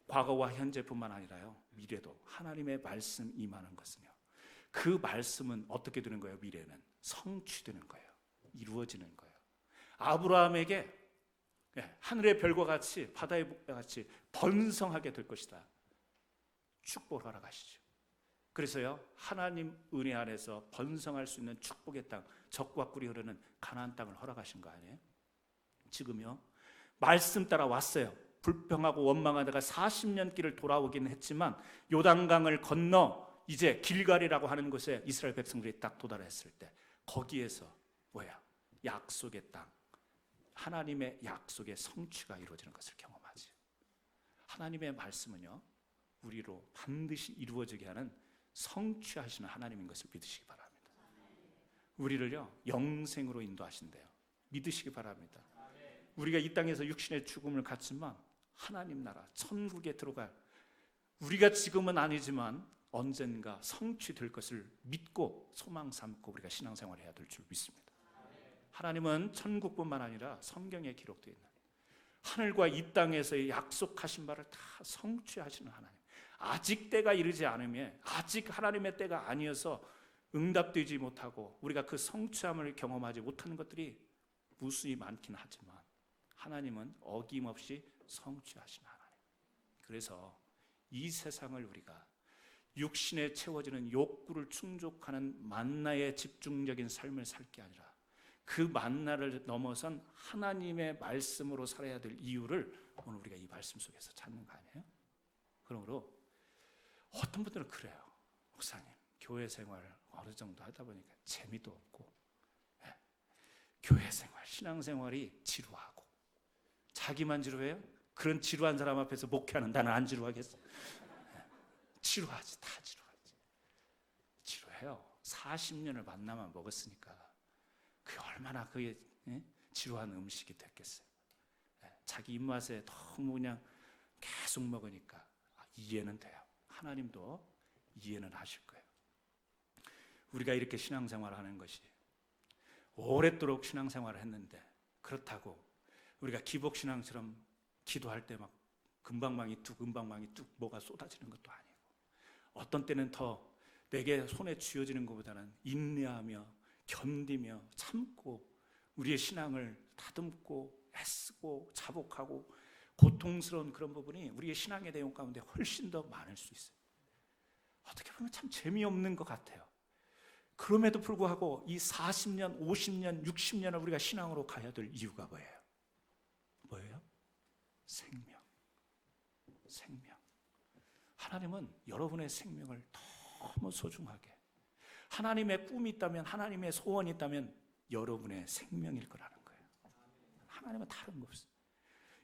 과거와 현재뿐만 아니라요, 미래도 하나님의 말씀 임하는 것은요, 그 말씀은 어떻게 되는 거예요? 미래는 성취되는 거예요. 이루어지는 거예요. 아브라함에게 하늘의 별과 같이 바다의 물과 같이 번성하게 될 것이다. 축복을 허락하시죠. 그래서요, 하나님 은혜 안에서 번성할 수 있는 축복의 땅, 젖과 꿀이 흐르는 가나안 땅을 허락하신 거 아니에요? 지금요, 말씀 따라 왔어요. 불평하고 원망하다가 40년 길을 돌아오긴 했지만 요단강을 건너 이제 길갈이라고 하는 곳에 이스라엘 백성들이 딱 도달했을 때 거기에서 약속의 땅, 하나님의 약속의 성취가 이루어지는 것을 경험하지. 하나님의 말씀은요, 우리로 반드시 이루어지게 하는 성취하시는 하나님인 것을 믿으시기 바랍니다. 우리를요, 영생으로 인도하신대요. 믿으시기 바랍니다. 우리가 이 땅에서 육신의 죽음을 갖지만 하나님 나라 천국에 들어갈, 우리가 지금은 아니지만 언젠가 성취될 것을 믿고 소망 삼고 우리가 신앙생활을 해야 될 줄 믿습니다. 하나님은 천국뿐만 아니라 성경에 기록되어 있는 하늘과 이 땅에서의 약속하신 바를 다 성취하시는 하나님, 아직 때가 이르지 않으면, 아직 하나님의 때가 아니어서 응답되지 못하고 우리가 그 성취함을 경험하지 못하는 것들이 무수히 많긴 하지만 하나님은 어김없이 성취하시는 하나님. 그래서 이 세상을 우리가 육신에 채워지는 욕구를 충족하는 만나의 집중적인 삶을 살 게 아니라 그 만나를 넘어선 하나님의 말씀으로 살아야 될 이유를 오늘 우리가 이 말씀 속에서 찾는 거 아니에요? 그러므로 어떤 분들은 그래요. 목사님, 교회 생활 어느 정도 하다 보니까 재미도 없고, 교회 생활, 신앙 생활이 지루하고, 자기만 지루해요? 그런 지루한 사람 앞에서 목회하는 나는 안 지루하겠어? 지루하지, 다 지루하지. 지루해요. 40년을 만나만 먹었으니까 그게 얼마나 그게 지루한 음식이 됐겠어요. 자기 입맛에 너무 그냥 계속 먹으니까 이해는 돼요. 하나님도 이해는 하실 거예요. 우리가 이렇게 신앙생활을 하는 것이 오랫도록 신앙생활을 했는데, 그렇다고 우리가 기복신앙처럼 기도할 때 막 금방망이 뚝 뭐가 쏟아지는 것도 아니고, 어떤 때는 더 내게 손에 쥐어지는 것보다는 인내하며 견디며 참고 우리의 신앙을 다듬고 애쓰고 자복하고 고통스러운 그런 부분이 우리의 신앙의 내용 가운데 훨씬 더 많을 수 있어요. 어떻게 보면 참 재미없는 것 같아요. 그럼에도 불구하고 이 40년, 50년, 60년을 우리가 신앙으로 가야 될 이유가 뭐예요? 뭐예요? 생명. 하나님은 여러분의 생명을 너무 소중하게, 하나님의 꿈이 있다면, 하나님의 소원이 있다면 여러분의 생명일 거라는 거예요. 하나님은 다른 거 없어요.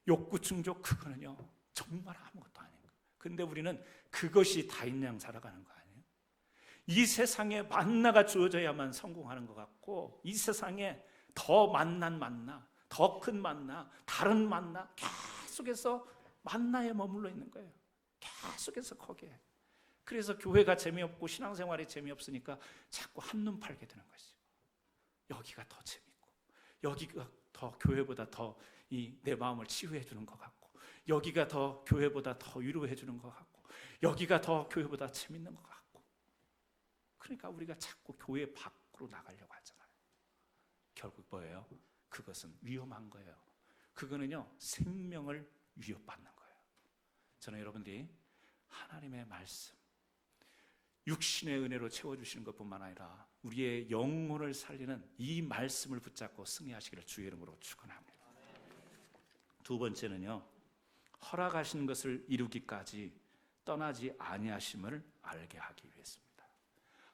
욕구 충족, 그거는요 정말 아무것도 아닌 거예요. 근데 우리는 그것이 다인 양 살아가는 거 아니에요? 이 세상에 만나가 주어져야만 성공하는 것 같고, 이 세상에 더 만난 만나, 더 큰 만나, 다른 만나, 계속해서 만나에 머물러 있는 거예요. 계속해서 거기에. 그래서 교회가 재미없고 신앙생활이 재미없으니까 자꾸 한눈 팔게 되는 것이죠. 여기가 더 재밌고, 여기가 더 교회보다 더 내 마음을 치유해 주는 것 같고, 여기가 더 교회보다 더 위로해 주는 것 같고, 여기가 더 교회보다 재밌는 것 같고, 그러니까 우리가 자꾸 교회 밖으로 나가려고 하잖아요. 결국 뭐예요? 그것은 위험한 거예요. 그거는요 생명을 위협받는 거예요. 저는 여러분들이 하나님의 말씀, 육신의 은혜로 채워주시는 것뿐만 아니라 우리의 영혼을 살리는 이 말씀을 붙잡고 승리하시기를 주의 이름으로 축원합니다. 두 번째는요, 허락하신 것을 이루기까지 떠나지 아니하심을 알게 하기 위해서입니다.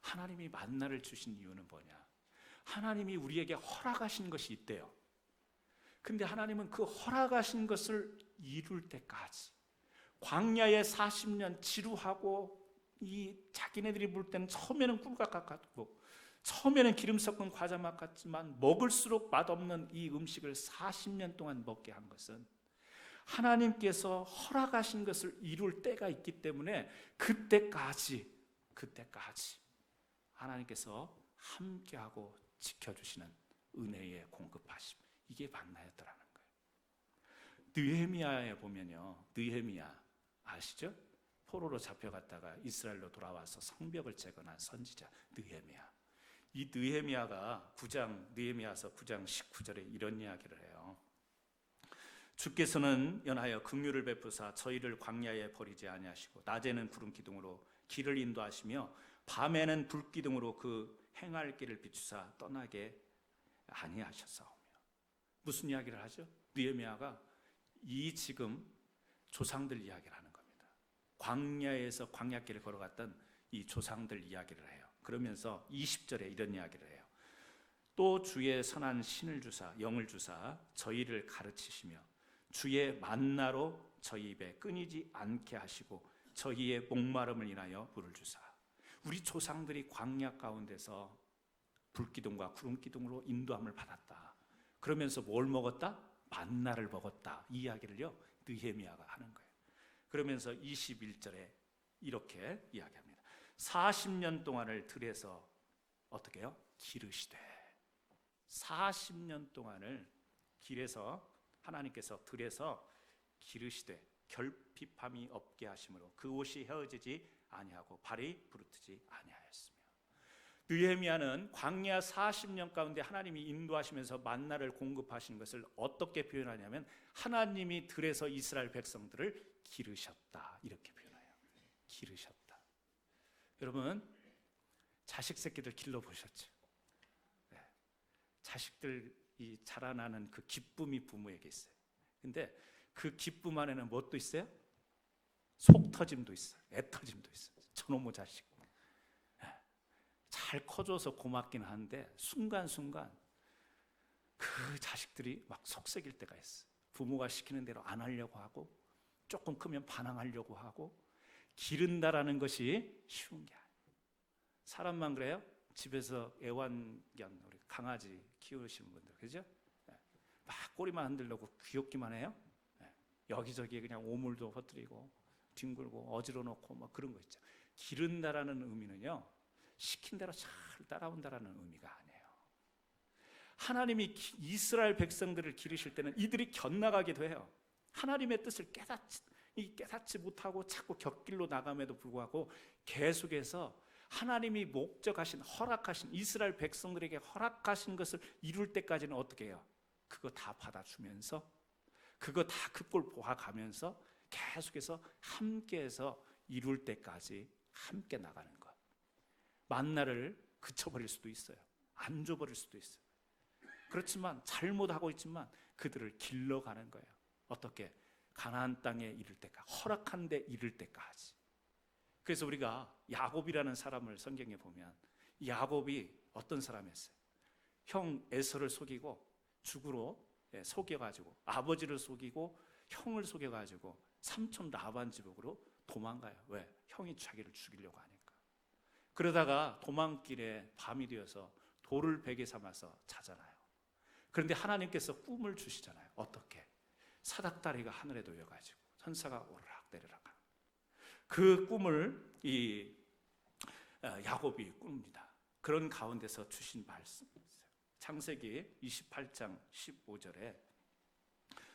하나님이 만나를 주신 이유는 뭐냐? 하나님이 우리에게 허락하신 것이 있대요. 근데 하나님은 그 허락하신 것을 이룰 때까지 광야에 40년 지루하고 이 자기네들이 볼 때는 처음에는 꿀맛 같고 처음에는 기름 섞은 과자 맛 같지만 먹을수록 맛없는 이 음식을 40년 동안 먹게 한 것은 하나님께서 허락하신 것을 이룰 때가 있기 때문에 그때까지 하나님께서 함께하고 지켜주시는 은혜의 공급하심, 이게 만나였더라는 거예요. 느헤미야에 보면요, 느헤미야 아시죠? 포로로 잡혀갔다가 이스라엘로 돌아와서 성벽을 재건한 선지자 느헤미야. 이 느헤미야가 느헤미야서 9장 19절에 이런 이야기를 해요. 주께서는 연하여 긍휼을 베푸사 저희를 광야에 버리지 아니하시고 낮에는 구름 기둥으로 길을 인도하시며 밤에는 불 기둥으로 그 행할 길을 비추사 떠나게 아니하셨사오며. 무슨 이야기를 하죠? 느헤미야가 이 지금 조상들 이야기를 하는 겁니다. 광야에서 광야길을 걸어갔던 이 조상들 이야기를 해요. 그러면서 20절에 이런 이야기를 해요. 또 주의 선한 신을 주사 영을 주사 저희를 가르치시며 주의 만나로 저희 입에 끊이지 않게 하시고 저희의 목마름을 인하여 물을 주사. 우리 조상들이 광야 가운데서 불기둥과 구름기둥으로 인도함을 받았다. 그러면서 뭘 먹었다? 만나를 먹었다. 이 이야기를요 느헤미야가 하는 거예요. 그러면서 21절에 이렇게 이야기합니다. 40년 동안을 들에서 어떻게 해요? 기르시되. 40년 동안을 길에서 하나님께서 들에서 기르시되 결핍함이 없게 하심으로 그 옷이 헤어지지 아니하고 발이 부르트지 아니하였으며. 느헤미야는 광야 40년 가운데 하나님이 인도하시면서 만나를 공급하시는 것을 어떻게 표현하냐면 하나님이 들에서 이스라엘 백성들을 기르셨다, 이렇게 표현해요. 기르셨다. 여러분 자식 새끼들 길러보셨죠? 네. 자식들이 자라나는 그 기쁨이 부모에게 있어요. 근데 그 기쁨 안에는 뭣도 있어요? 속 터짐도 있어요. 애 터짐도 있어요. 저놈의 자식. 잘 커줘서 고맙긴 한데 순간순간 그 자식들이 막 속썩일 때가 있어요. 부모가 시키는 대로 안 하려고 하고 조금 크면 반항하려고 하고. 기른다라는 것이 쉬운 게 아니에요. 사람만 그래요? 집에서 애완견, 우리 강아지 키우시는 분들, 그죠? 막 꼬리만 흔들려고 귀엽기만 해요. 여기저기 그냥 오물도 퍼뜨리고 뒹굴고 어지러 놓고 막 그런 거 있죠. 기른다라는 의미는요, 시킨 대로 잘 따라온다라는 의미가 아니에요. 하나님이 이스라엘 백성들을 기르실 때는 이들이 곁나가기도 해요. 하나님의 뜻을 깨닫지 못하고 자꾸 곁길로 나감에도 불구하고 계속해서 하나님이 목적하신, 허락하신, 이스라엘 백성들에게 허락하신 것을 이룰 때까지는 어떻게 해요? 그거 다 받아주면서, 그거 다 그 꼴 보아가면서 계속해서 함께해서 이룰 때까지 함께 나가는 것. 만나를 그쳐버릴 수도 있어요. 안 줘버릴 수도 있어요. 그렇지만 잘못하고 있지만 그들을 길러가는 거예요. 어떻게? 가나안 땅에 이를 때까지, 허락한 데 이를 때까지. 그래서 우리가 야곱이라는 사람을 성경에 보면 야곱이 어떤 사람이었어요? 형 에서를 속이고 죽으로 속여가지고 아버지를 속이고 형을 속여가지고 삼촌 라반 집으로 도망가요. 왜? 형이 자기를 죽이려고 하니까. 그러다가 도망길에 밤이 되어서 돌을 베개 삼아서 자잖아요. 그런데 하나님께서 꿈을 주시잖아요. 어떻게? 사닥다리가 하늘에 놓여가지고 천사가 오르락 내리락 하는 그 꿈을 이 야곱이 꿉니다. 그런 가운데서 주신 말씀, 창세기 28장 15절에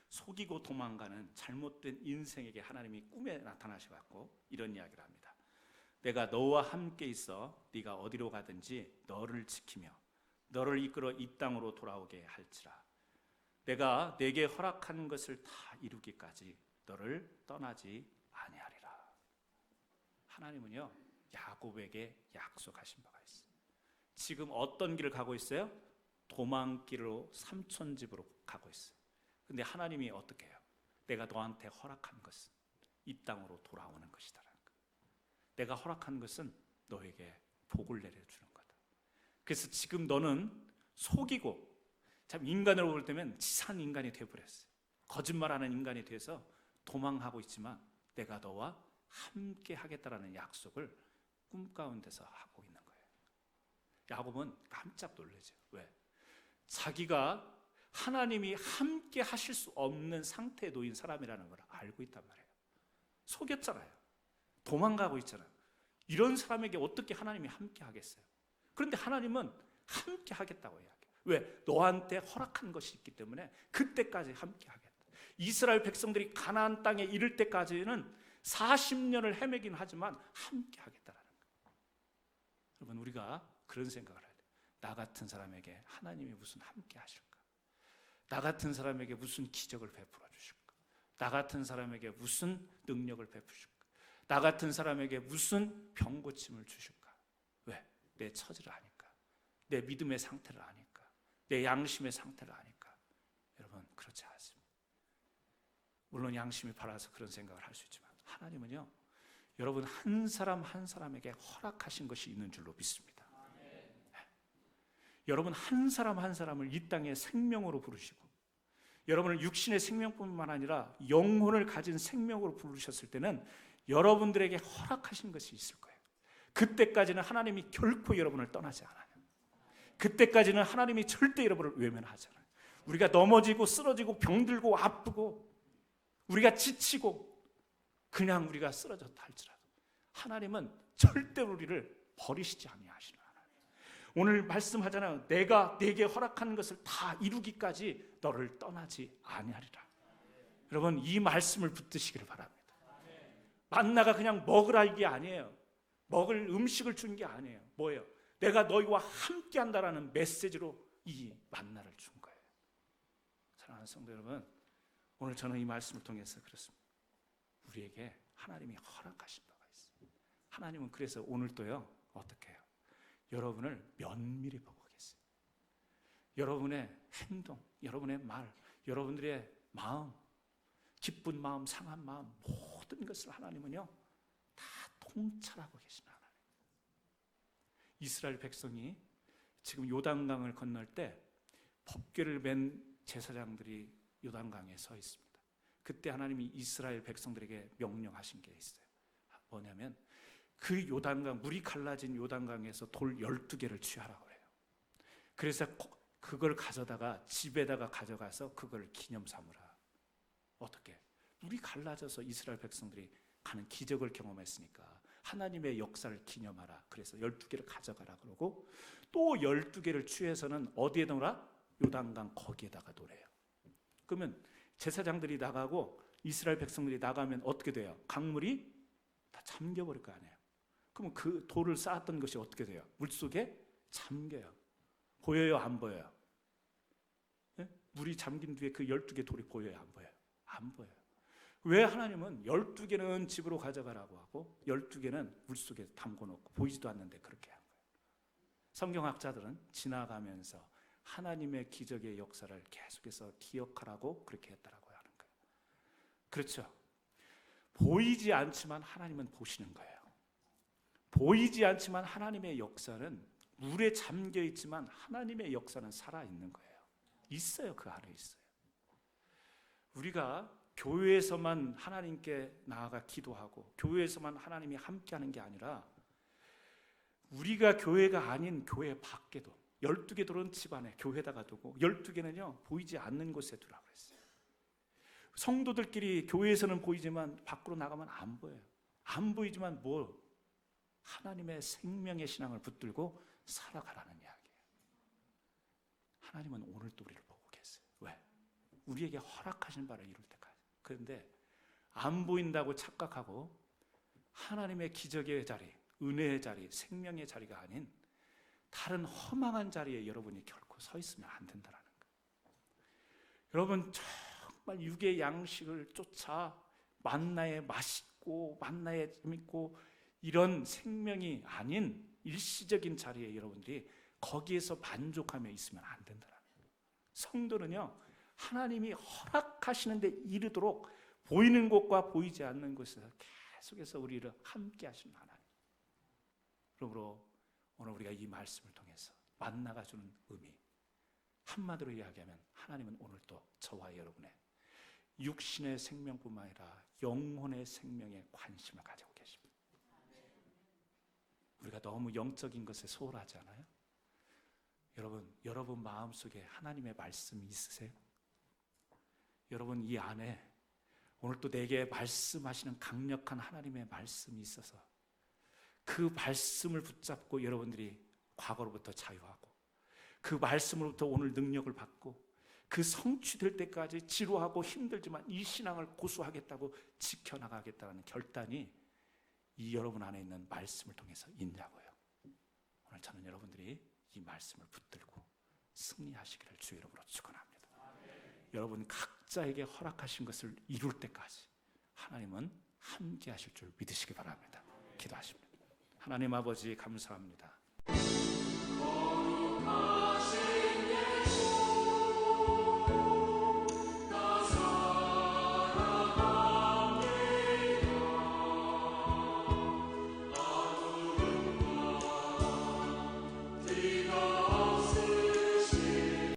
속이고 도망가는 잘못된 인생에게 하나님이 꿈에 나타나셔갖고 이런 이야기를 합니다. 내가 너와 함께 있어 네가 어디로 가든지 너를 지키며 너를 이끌어 이 땅으로 돌아오게 할지라. 내가 내게 허락한 것을 다 이루기까지 너를 떠나지 아니하리라. 하나님은요 야곱에게 약속하신 바가 있어요. 지금 어떤 길을 가고 있어요? 도망길로 삼촌 집으로 가고 있어요. 근데 하나님이 어떻게 해요? 내가 너한테 허락한 것은 이 땅으로 돌아오는 것이다라는 거. 내가 허락한 것은 너에게 복을 내려주는 거다. 그래서 지금 너는 속이고, 참 인간으로 볼 때면 치사한 인간이 되어버렸어요. 거짓말하는 인간이 돼서 도망하고 있지만 내가 너와 함께 하겠다라는 약속을 꿈가운데서 하고 있는 거예요. 야곱은 깜짝 놀라죠. 왜? 자기가 하나님이 함께 하실 수 없는 상태에 놓인 사람이라는 걸 알고 있단 말이에요. 속였잖아요. 도망가고 있잖아요. 이런 사람에게 어떻게 하나님이 함께 하겠어요? 그런데 하나님은 함께 하겠다고 이야기해요. 왜? 너한테 허락한 것이 있기 때문에 그때까지 함께 하겠다. 이스라엘 백성들이 가나안 땅에 이를 때까지는 40년을 헤매긴 하지만 함께 하겠다라는 거예요. 여러분, 우리가 그런 생각을 해야 돼요. 나 같은 사람에게 하나님이 무슨 함께 하실까? 나 같은 사람에게 무슨 기적을 베풀어 주실까? 나 같은 사람에게 무슨 능력을 베푸실까? 나 같은 사람에게 무슨 병고침을 주실까? 왜? 내 처지를 아니까, 내 믿음의 상태를 아니까, 내 양심의 상태를 아니까. 여러분, 그렇지 않습니다. 물론 양심이 바라서 그런 생각을 할 수 있지만 하나님은요, 여러분 한 사람 한 사람에게 허락하신 것이 있는 줄로 믿습니다. 여러분 한 사람 한 사람을 이 땅에 생명으로 부르시고, 여러분을 육신의 생명뿐만 아니라 영혼을 가진 생명으로 부르셨을 때는 여러분들에게 허락하신 것이 있을 거예요. 그때까지는 하나님이 결코 여러분을 떠나지 않아요. 그때까지는 하나님이 절대 여러분을 외면하지 않아요. 우리가 넘어지고 쓰러지고 병들고 아프고 우리가 지치고 그냥 우리가 쓰러졌다 할지라도 하나님은 절대로 우리를 버리시지 아니하시는 하나님. 오늘 말씀하잖아요. 내가 네게 허락하는 것을 다 이루기까지 너를 떠나지 아니하리라. 여러분, 이 말씀을 붙드시기를 바랍니다. 만나가 그냥 먹으라 이게 아니에요. 먹을 음식을 준 게 아니에요. 뭐예요? 내가 너희와 함께 한다라는 메시지로 이 만나를 준 거예요. 사랑하는 성도 여러분, 오늘 저는 이 말씀을 통해서 그렇습니다. 우리에게 하나님이 허락하신 바가 있어요. 하나님은 그래서 오늘도요, 어떻게 해요? 여러분을 면밀히 보고 계세요. 여러분의 행동, 여러분의 말, 여러분들의 마음, 기쁜 마음, 상한 마음, 모든 것을 하나님은요 다 통찰하고 계시는 하나님. 이스라엘 백성이 지금 요단강을 건널 때 법궤를 맨 제사장들이 요단강에 서 있습니다. 그때 하나님이 이스라엘 백성들에게 명령하신 게 있어요. 뭐냐면 그 요단강, 물이 갈라진 요단강에서 돌 12개를 취하라고 해요. 그래서 그걸 가져다가 집에다가 가져가서 그걸 기념 삼으라. 어떻게? 물이 갈라져서 이스라엘 백성들이 가는 기적을 경험했으니까 하나님의 역사를 기념하라. 그래서 12개를 가져가라 그러고 또 12개를 취해서는 어디에 놓으라? 요단강 거기에다가 놓으래요. 그러면 제사장들이 나가고 이스라엘 백성들이 나가면 어떻게 돼요? 강물이 다 잠겨버릴 거 아니에요. 그러면 그 돌을 쌓았던 것이 어떻게 돼요? 물속에 잠겨요. 보여요? 안 보여요? 네? 물이 잠긴 뒤에 그 12개 돌이 보여요? 안 보여요? 안 보여요. 왜 하나님은 12개는 집으로 가져가라고 하고 12개는 물속에 담궈놓고 보이지도 않는데 그렇게 한 거예요? 성경학자들은 지나가면서 하나님의 기적의 역사를 계속해서 기억하라고 그렇게 했다라고 하는 거예요. 그렇죠? 보이지 않지만 하나님은 보시는 거예요. 보이지 않지만 하나님의 역사는 물에 잠겨 있지만 하나님의 역사는 살아있는 거예요. 있어요. 그 안에 있어요. 우리가 교회에서만 하나님께 나아가 기도하고 교회에서만 하나님이 함께하는 게 아니라 우리가 교회가 아닌 교회 밖에도 12개 돌은 집안에 교회에다가 두고 12개는요 보이지 않는 곳에 두라고 했어요. 성도들끼리 교회에서는 보이지만 밖으로 나가면 안 보여요. 안 보이지만 뭐 하나님의 생명의 신앙을 붙들고 살아가라는 이야기예요. 하나님은 오늘도 우리를 보고 계세요. 왜? 우리에게 허락하신 바를 이룰 때까지. 그런데 안 보인다고 착각하고 하나님의 기적의 자리, 은혜의 자리, 생명의 자리가 아닌 다른 허망한 자리에 여러분이 결코 서 있으면 안 된다는 거예요. 여러분 정말 육의 양식을 쫓아 만나에 맛있고 만나에 재밌고 이런 생명이 아닌 일시적인 자리에 여러분들이 거기에서 만족하며 있으면 안 된다는 거예요. 성도는요 하나님이 허락하시는 데 이르도록 보이는 곳과 보이지 않는 곳에서 계속해서 우리를 함께 하시는 하나님, 그러므로 오늘 우리가 이 말씀을 통해서 만나가 주는 의미, 한마디로 이야기하면 하나님은 오늘 또 저와 여러분의 육신의 생명뿐만 아니라 영혼의 생명에 관심을 가지고 계십니다. 우리가 너무 영적인 것에 소홀하지 않아요? 여러분 마음속에 하나님의 말씀이 있으세요? 여러분 이 안에 오늘 또 내게 말씀하시는 강력한 하나님의 말씀이 있어서 그 말씀을 붙잡고 여러분들이 과거로부터 자유하고 그 말씀으로부터 오늘 능력을 받고 그 성취될 때까지 지루하고 힘들지만 이 신앙을 고수하겠다고 지켜나가겠다는 결단이 이 여러분 안에 있는 말씀을 통해서 있냐고요. 오늘 저는 여러분들이 이 말씀을 붙들고 승리하시기를 주의 이름으로 축원합니다. 여러분 각자에게 허락하신 것을 이룰 때까지 하나님은 함께 하실 줄 믿으시기 바랍니다. 기도하십니다. 하나님 아버지 감사합니다.